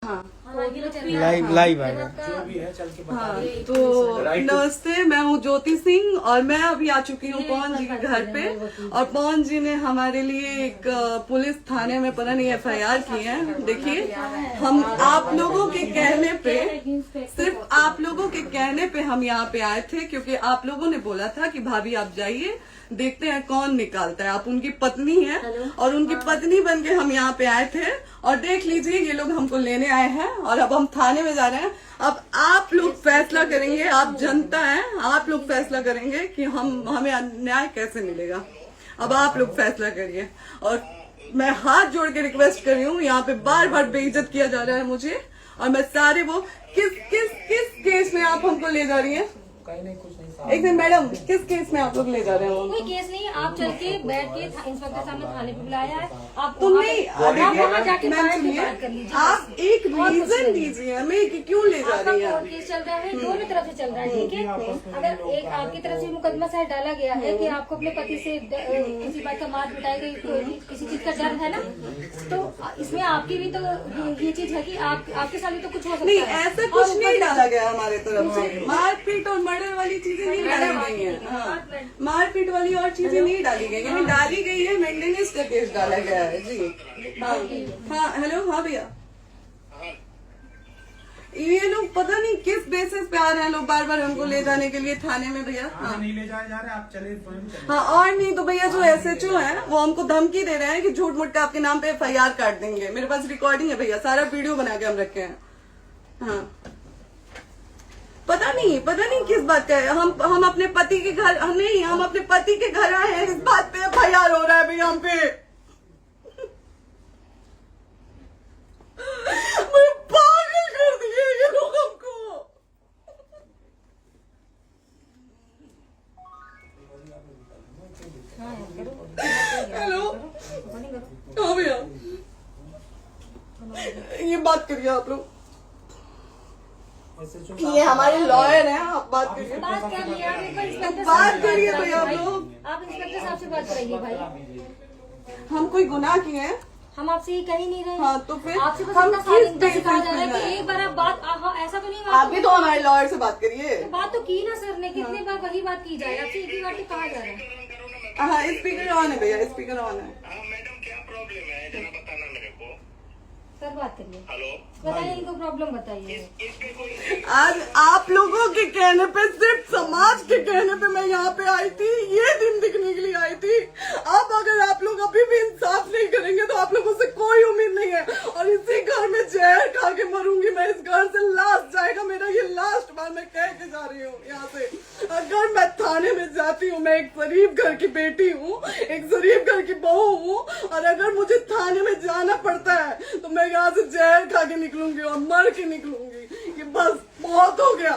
हाँ live live आएगा जो भी है चल के बता हाँ दीजिए। तो Right to- नमस्ते, मैं हूँ ज्योति सिंह और मैं अभी आ चुकी हूँ पवन जी के घर पे। और पवन जी ने हमारे लिए एक पुलिस थाने में पता नहीं FIR की है। देखिए, हम आप लोगों के कहने पे, सिर्फ आप लोगों के कहने पे हम यहाँ पे आए थे, क्योंकि आप लोगों ने बोला था कि भाभी आप जाइए, देखते हैं कौन निकालता है। आप उनकी पत्नी हैं और उनकी पत्नी बन के हम यहाँ पे आए थे। और देख लीजिए, ये लोग हमको लेने आए हैं और अब हम थाने में जा रहे हैं। अब आप लोग फैसला करेंगे, आप जनता हैं, आप लोग फैसला करेंगे कि हमें न्याय कैसे मिलेगा। अब आप लोग फैसला करिए। और मैं हाथ जोड़ के रिक्वेस्ट कर रही हूँ, यहाँ पे बार बार बेइज्जत किया जा रहा है मुझे। और मैं सारे वो किस केस में आप हमको ले जा रही हैं? कहीं नहीं, कुछ नहीं। एक दिन मैडम, किस केस में आप लोग ले जा रहे हो? कोई केस नहीं, आप चल के बैठ के इंस्पेक्टर साहब ने थाने पे बुलाया है। आप तुम नहीं, आप वहाँ जाके मैम बैठ के सुनिए, बात कर लीजिए। आप एक रीजन दीजिए हमें कि क्यों ले जा आपका रही हैं। कोर्ट केस चल रहा है, दोनों तरफ से चल रहा है, ठीक है। अगर एक आपकी तरफ से मुकदमा शायद डाला गया है कि आपको अपने पति से किसी बात का मार पिटाई गई, किसी चीज का डर है ना, तो इसमें आपकी भी तो ये चीज है कि आपके साथ भी तो कुछ हो सकता नहीं, है। ऐसा कुछ नहीं डाला गया हमारे तरफ से। मारपीट और मर्डर वाली चीजें नहीं डाली गई हैं। हाँ, मारपीट वाली और चीजें नहीं डाली गई हैं। डाली गई है मेंटेनेंस का केस डाला गया है जी। हाँ हेलो, हाँ भैया, ये लोग पता नहीं किस बेसिस पे आ रहे हैं लोग बार बार हमको ले जाने के लिए थाने में भैया। हाँ नहीं ले जाए जा रहे, आप चले स्वयं चले। हाँ, और नहीं तो भैया जो SHO है वो हमको धमकी दे रहे हैं कि झूठ मूठ का आपके नाम पे FIR काट देंगे। मेरे पास रिकॉर्डिंग है भैया, सारा वीडियो बना के हम रखे हैं। हाँ, पता नहीं किस बात का है। हम अपने पति के घर, नहीं, हम अपने पति के घर आए हैं, इस बात पे FIR हो रहा है भैया हम पे। मैं पागल कर दिए ये लोग हमको। हेलो, हाँ भैया, ये बात करिए आप लोग। ये हमारे लॉयर हैं, आप बात करिए। बात कर लिया, आप एक बार इंस्पेक्टर बात साहब से करिए बात भैया आप करिए। लोग। आप इंस्पेक्टर साहब से बात कराइए भाई, हम कोई गुनाह किए हैं? हम आपसे ये कह ही नहीं रहे। हाँ, तो फिर आपसे बस हम इतना किस सारी सिखाया जा रहा है बेसिस पे कि एक बार आप बात ऐसा तो नहीं आप भी तो हमारे लॉयर से बात करिए। तो बात तो की ना सर ने, कितनी बार वही बात की जाए, आपसे एक ही बार तो कहा जा रहा है। हाँ, स्पीकर ऑन है भैया, स्पीकर ऑन है। हाँ मैडम, क्या प्रॉब्लम है जरा बताना मेरे को। सर बात करिए, हेलो, बताइए इनको प्रॉब्लम बताइए। इसके कोई आज आप लोगों के कहने पे, सिर्फ समाज के कहने पे मैं यहाँ पे आई थी, ये दिन दिखने के लिए आई थी। अब अगर आप लोग अभी भी इंसाफ नहीं करेंगे तो आप लोगों से कोई उम्मीद नहीं है। और इसी घर में जहर खा के मरूंगी मैं। इस घर से लास्ट जाएगा मेरा, ये लास्ट बार मैं कह के जा रही हूँ यहाँ से। अगर मैं थाने में जाती हूँ, मैं एक गरीब घर की बेटी हूँ, एक गरीब घर की बहू हूँ, और अगर मुझे थाने में जाना पड़ता है तो मैं यहाँ से जहर खा के निकलूंगी और मर के निकलूंगी। ये बस बहुत हो गया।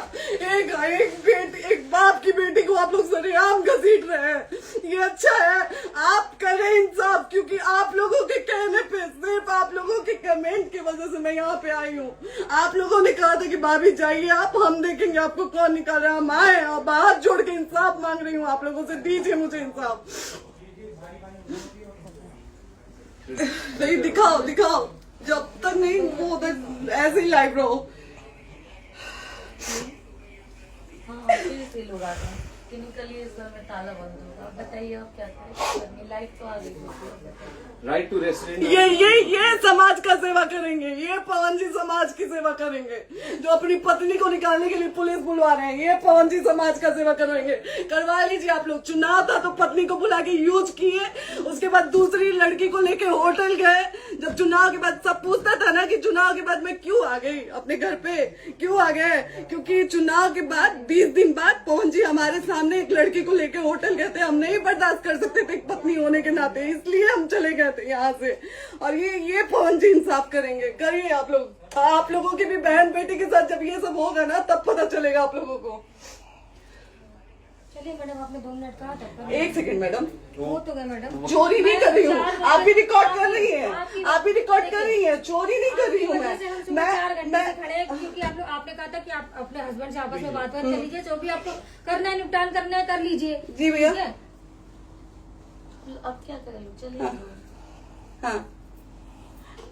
एक बाप की बेटी को आप लोग सरेआम घसीट रहे हैं। ये अच्छा है, आप करें इंसाफ, क्योंकि आप लोगों के कहने पे, सिर्फ आप लोगों के कमेंट की वजह से मैं यहाँ पे आई हूँ। आप लोगों ने कहा था कि भाभी जाइए आप, हम देखेंगे आपको कौन निकाल रहा है। हम आए और हाथ जोड़ के इंसाफ मांग रही हूँ आप लोगों से, दीजिए मुझे इंसाफ। नहीं, दिखाओ, जब तक नहीं वो उधर ऐसे ही लाइव रहो। हाँ, फिर से लोग आ गए कि निकलिए, इस घर में ताला बंद होगा। बताइए आप क्या करें, लाइफ तो आ गई। Right to resident. ये समाज का सेवा करेंगे, ये पवन जी समाज की सेवा करेंगे। जो अपनी पत्नी को निकालने के लिए पुलिस बुलवा रहे हैं, ये पवन जी समाज का सेवा करेंगे। करवा लीजिए आप लोग। चुनाव था तो पत्नी को बुला के यूज किए, उसके बाद दूसरी लड़की को लेके होटल गए। जब चुनाव के बाद सब पूछता था ना कि चुनाव के बाद मैं क्यों आ गई अपने घर पे, क्यों आ गए, क्योंकि चुनाव के बाद 20 दिन बाद पवन जी हमारे सामने एक लड़की को लेके होटल गए थे। हम नहीं बर्दाश्त कर सकते थे पत्नी होने के नाते, इसलिए हम चले गए थे यहाँ से। और ये पवन जी इंसाफ करेंगे। करिए आप लोग। आप लोगों की भी बहन बेटी के साथ जब ये सब होगा ना, तब पता चलेगा आप लोगों को। चलिए मैडम, आपने 2 मिनट कहा था। एक सेकंड मैडम, वो तो गए मैडम, चोरी नहीं कर रही हूँ। आप भी रिकॉर्ड कर रही हैं, आप भी रिकॉर्ड कर रही हैं। चोरी नहीं कर रही हूँ वजह से हम सुबह 4 घंटे मैं से खड़े हैं, क्योंकि आपने कहा था कि आप अपने हस्बैंड से आपस में बात कर लीजिए, जो भी आपको करना है, निपटान करना है, कर लीजिए। जी भैया। ठीक है? अब क्या करें, चलिए। हाँ,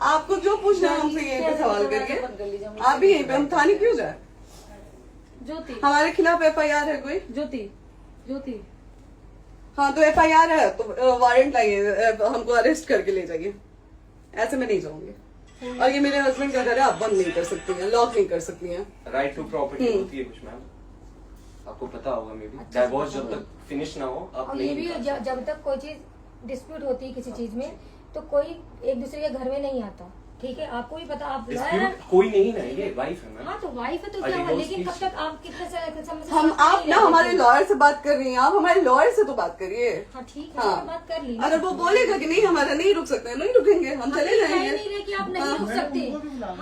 आपको जो पूछना है हमसे यहीं पे सवाल करिए। आप भी यहीं पे, हम थाने क्यों जाए? ज्योति हमारे खिलाफ FIR है कोई? ज्योति हाँ तो FIR है तो वारंट लाइए, हमको अरेस्ट करके ले जाइए। ऐसे मैं नहीं जाऊंगी। और ये मेरे हस्बैंड का घर है, आप बंद नहीं कर सकती हैं, लॉक नहीं कर सकती हैं। राइट टू प्रॉपर्टी होती है कुछ मैम, आपको पता होगा मे बी। डाइवोर्स जब तक फिनिश ना हो आप और ये नहीं भी निकाल सकते। जब तक कोई चीज डिस्प्यूट होती है किसी चीज में तो कोई एक दूसरे के घर में नहीं आता, ठीक है? आपको भी पता, आप lawyer हैं। Dispute कोई नहीं ना, ये वाइफ है मैम। हाँ तो वाइफ है तो क्या हुआ, लेकिन कब तक आप कितने समय से हम साथ आप नहीं ना रहते हमारे थे? लॉयर से बात कर रही हैं, आप हमारे लॉयर से तो बात करिए। हाँ ठीक है, हाँ। मैंने बात कर ली। अगर वो बोलेगा कि नहीं हमारा नहीं रुक सकते, नहीं रुकेंगे, हम चले कह जाएंगे। नहीं रहे कि आप नहीं रुक सकते,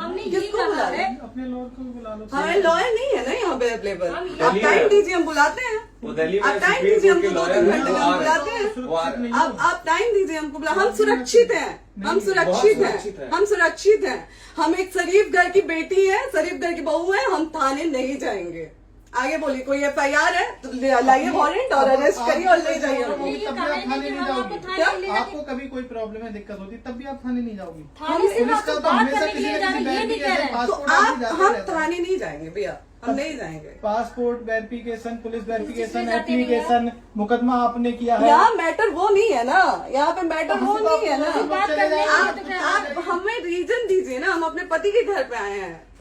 हमने ये किसको कहा बुला है। अपने लॉयर को भी बुला लो। हमारे लॉयर नहीं है ना यहाँ पे अवेलेबल। हम आप टाइम दीजिए, हम बुलाते हैं। वो दिल्ली में आप टाइम सुप्रीम दीजिए, कोर्ट के हमको 2-3 लॉयर घंटे में हम बुलाते हैं। वो आ रहे हैं। आप टाइम दीजिए हमको, हम सुरक्षित हैं, हम सुरक्षित सुरक्षित हैं, हैं। हम सुरक्षित हैं। हम एक शरीफ घर की बेटी है, शरीफ घर की बहू है, हम थाने नहीं जाएंगे। आगे बोलिए, कोई FIR है तो लाइए वारंट और अरेस्ट करिए और ले जाइए हमको। ये तब भी कहा आप है थाने कि नहीं हम आपको जाओगी। थाने ले जाके- आपको कभी कोई प्रॉब्लम है, दिक्कत होती, तब भी आप थाने नहीं जाओगी। थाने से पुलिस बात का तो बात हमेशा करने के किसी लिए न जाना, किसी ये नहीं कह रहे हैं। तो पासपोर्ट आप आदि जाते हम रहता है। थाने नहीं जाएंगे भैया, हम नहीं जाएंगे। पासपोर्ट वेरिफिकेशन, पुलिस वेरिफिकेशन, किस चीज़ में जाते हैं एप्लीकेशन, मुकदमा आपने किया है। यहाँ मैटर वो नहीं है ना, यहाँ पे मैटर वो नहीं है ना। बात करने के लिए तो क्या- आप हमें रीजन दीजिए ना, हम अपने पति के घर पे आए हैं।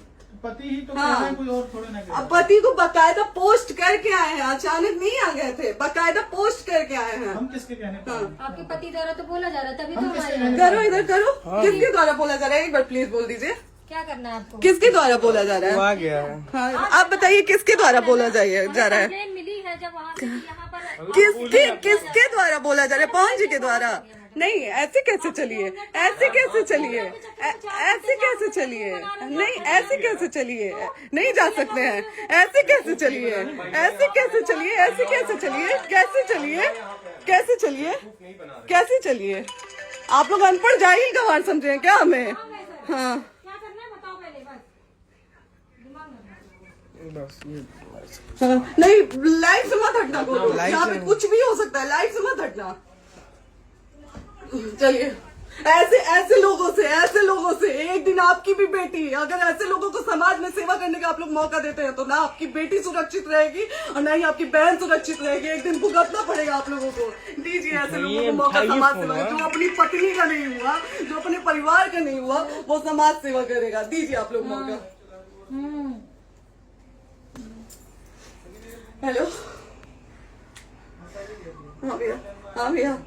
पति ही तो हाँ। कह रहे हैं, कोई और थोड़े ना कह रहे अब हैं। पति को बकायदा पोस्ट करके आए हैं, अचानक नहीं आ गए थे, बकायदा पोस्ट करके आए हैं। हम किसके कहने पर आए? आपके पति द्वारा तो बोला जा रहा है, तभी तो हम हमारे किसके यहाँ- कहने करो इधर करो, किसके द्वारा बोला जा रहा है? एक बार प्लीज बोल दीजिए, क्या करना है आपको? किसके द्वारा बोला जा रहा वो है? आ गया है। हाँ, आप बताइए किसके द्वारा बोला जा रहा है? कंप्लेन मिली है जब वहाँ से यहाँ पर किसके द्वारा बोला जा रहा है? पवन जी के द्वारा? नहीं, ऐसे कैसे चलिए, ऐसे कैसे चलिए, ऐसे कैसे चलिए, नहीं ऐसे कैसे चलिए, नहीं जा सकते हैं, ऐसे कैसे चलिए, ऐसे कैसे चलिए, ऐसे कैसे चलिए, कैसे चलिए, कैसे चलिए, कैसे चलिए? आप लोग अनपढ़ जाहिल गंवार समझे हैं क्या हमें? हाँ क्या करना है बताओ पहले, बस दिमाग में बस ये हाँ, नहीं लाइफ से मत हटना को, लाइफ यहाँ पे से- कुछ भी हो सकता है, लाइफ से मत हटना। चलिए, ऐसे लोगों से एक दिन आपकी भी बेटी, अगर ऐसे लोगों को समाज में सेवा करने का आप लोग मौका देते हैं तो ना आपकी बेटी सुरक्षित रहेगी और ना ही आपकी बहन सुरक्षित रहेगी। एक दिन भुगतना पड़ेगा आप लोगों को। दीजिए ऐसे लोगों को मौका उठाइए समाज फोन, सेवा का। हाँ। जो अपनी पत्नी का नहीं हुआ, जो अपने परिवार का नहीं हुआ, वो समाज सेवा करेगा। दीजिए आप लोग मौका। हेलो, हाँ भैया, हाँ भैया,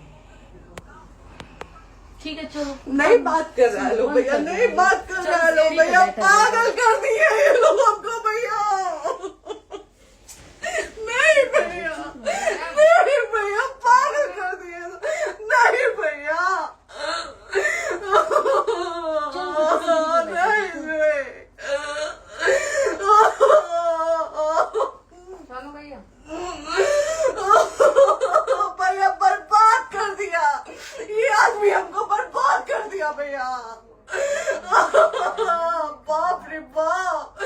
ठीक है चलो। नहीं बात कर रहा है लोग भैया, नहीं बात कर रहा है लोग भैया, पागल कर दिए ये लोग हमको भैया। नहीं भैया, नहीं भैया, पागल कर दिए, नहीं भैया, नहीं चलो भैया, भैया बर्बाद कर दिया ये आदमी, हमको बर्बाद कर दिया भैया। बाप रे बाप,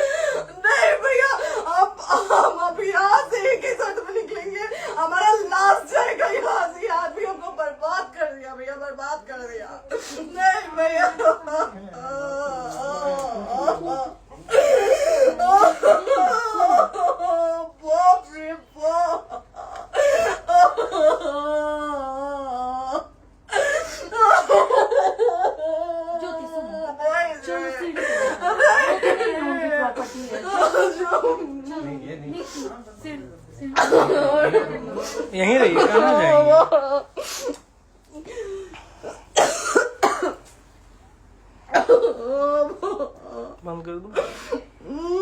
नहीं भैया, अब हम अभी यहाँ से एक ही शर्त में निकलेंगे, हमारा लास्ट जाएगा यहाँ से। ये आदमी हमको बर्बाद कर दिया भैया, बर्बाद कर दिया। नहीं भैया, बाप रे बाप, ज्योति सुनो, नहीं, चलो सीढ़ी नहीं, प्रॉपर्टी है, नहीं, ये नहीं। सीढ़ी यहीं रहिए, कहाँ जाएंगे? बंद कर दो।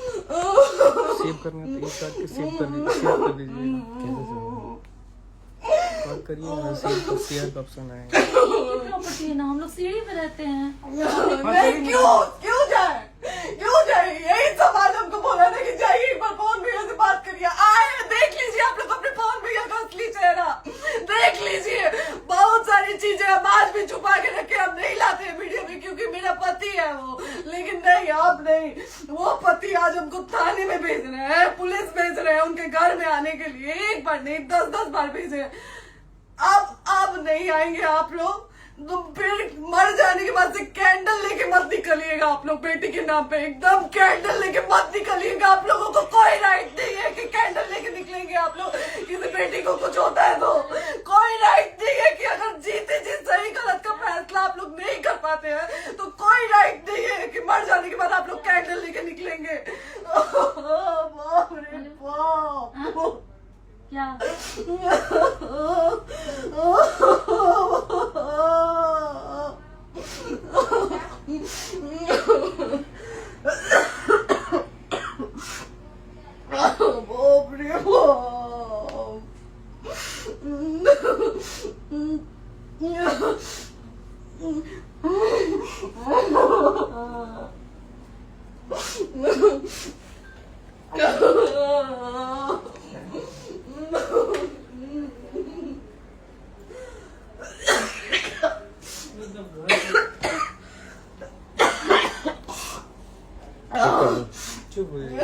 सेव करना तो एक काट के सेव कर दीजिए। कॉल करिए ना, सेव शेयर का ऑप्शन आएगा। प्रॉपर्टी है ना, हम लोग सीढ़ी पे रहते हैं। नहीं, क्यों जाए? यही समाज हमको बोला था कि जाइए एक बार पवन भैया से बात करिए। आए, देख लीजिए आप लोग अपने पवन भैया का असली चेहरा, देख लीजिए। बहुत सारी चीजें हम आज भी छुपा के रखे, हम नहीं लाते वीडियो में क्योंकि मेरा पति है वो, लेकिन नहीं, अब नहीं। वो पति आज हमको थाने में भेज रहे हैं, पुलिस भेज रहे हैं उनके घर में आने के लिए, एक बार नहीं 10-10 बार भेजे हैं। अब नहीं आएंगे आप लोग, तो फिर मर जाने के बाद से कैंडल लेके मत निकलिएगा आप लोग बेटी के नाम पे, एकदम कैंडल लेके मत निकलिएगा। आप लोगों को कोई राइट नहीं है कि कैंडल लेके निकलेंगे आप लोग। किसी बेटी को कुछ होता है तो कोई राइट नहीं है कि अगर जीते जी सही गलत का फैसला आप लोग नहीं कर पाते हैं तो कोई राइट नहीं है कि मर जाने के बाद आप लोग कैंडल लेके निकलेंगे। बाप रे बाप। क्या बाप रे चुप हो जाइए।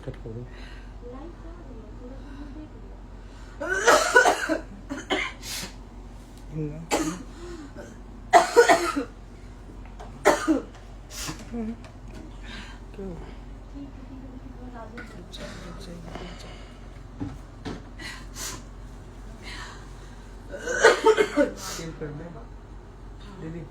कट कर दो। कर दे दीदी।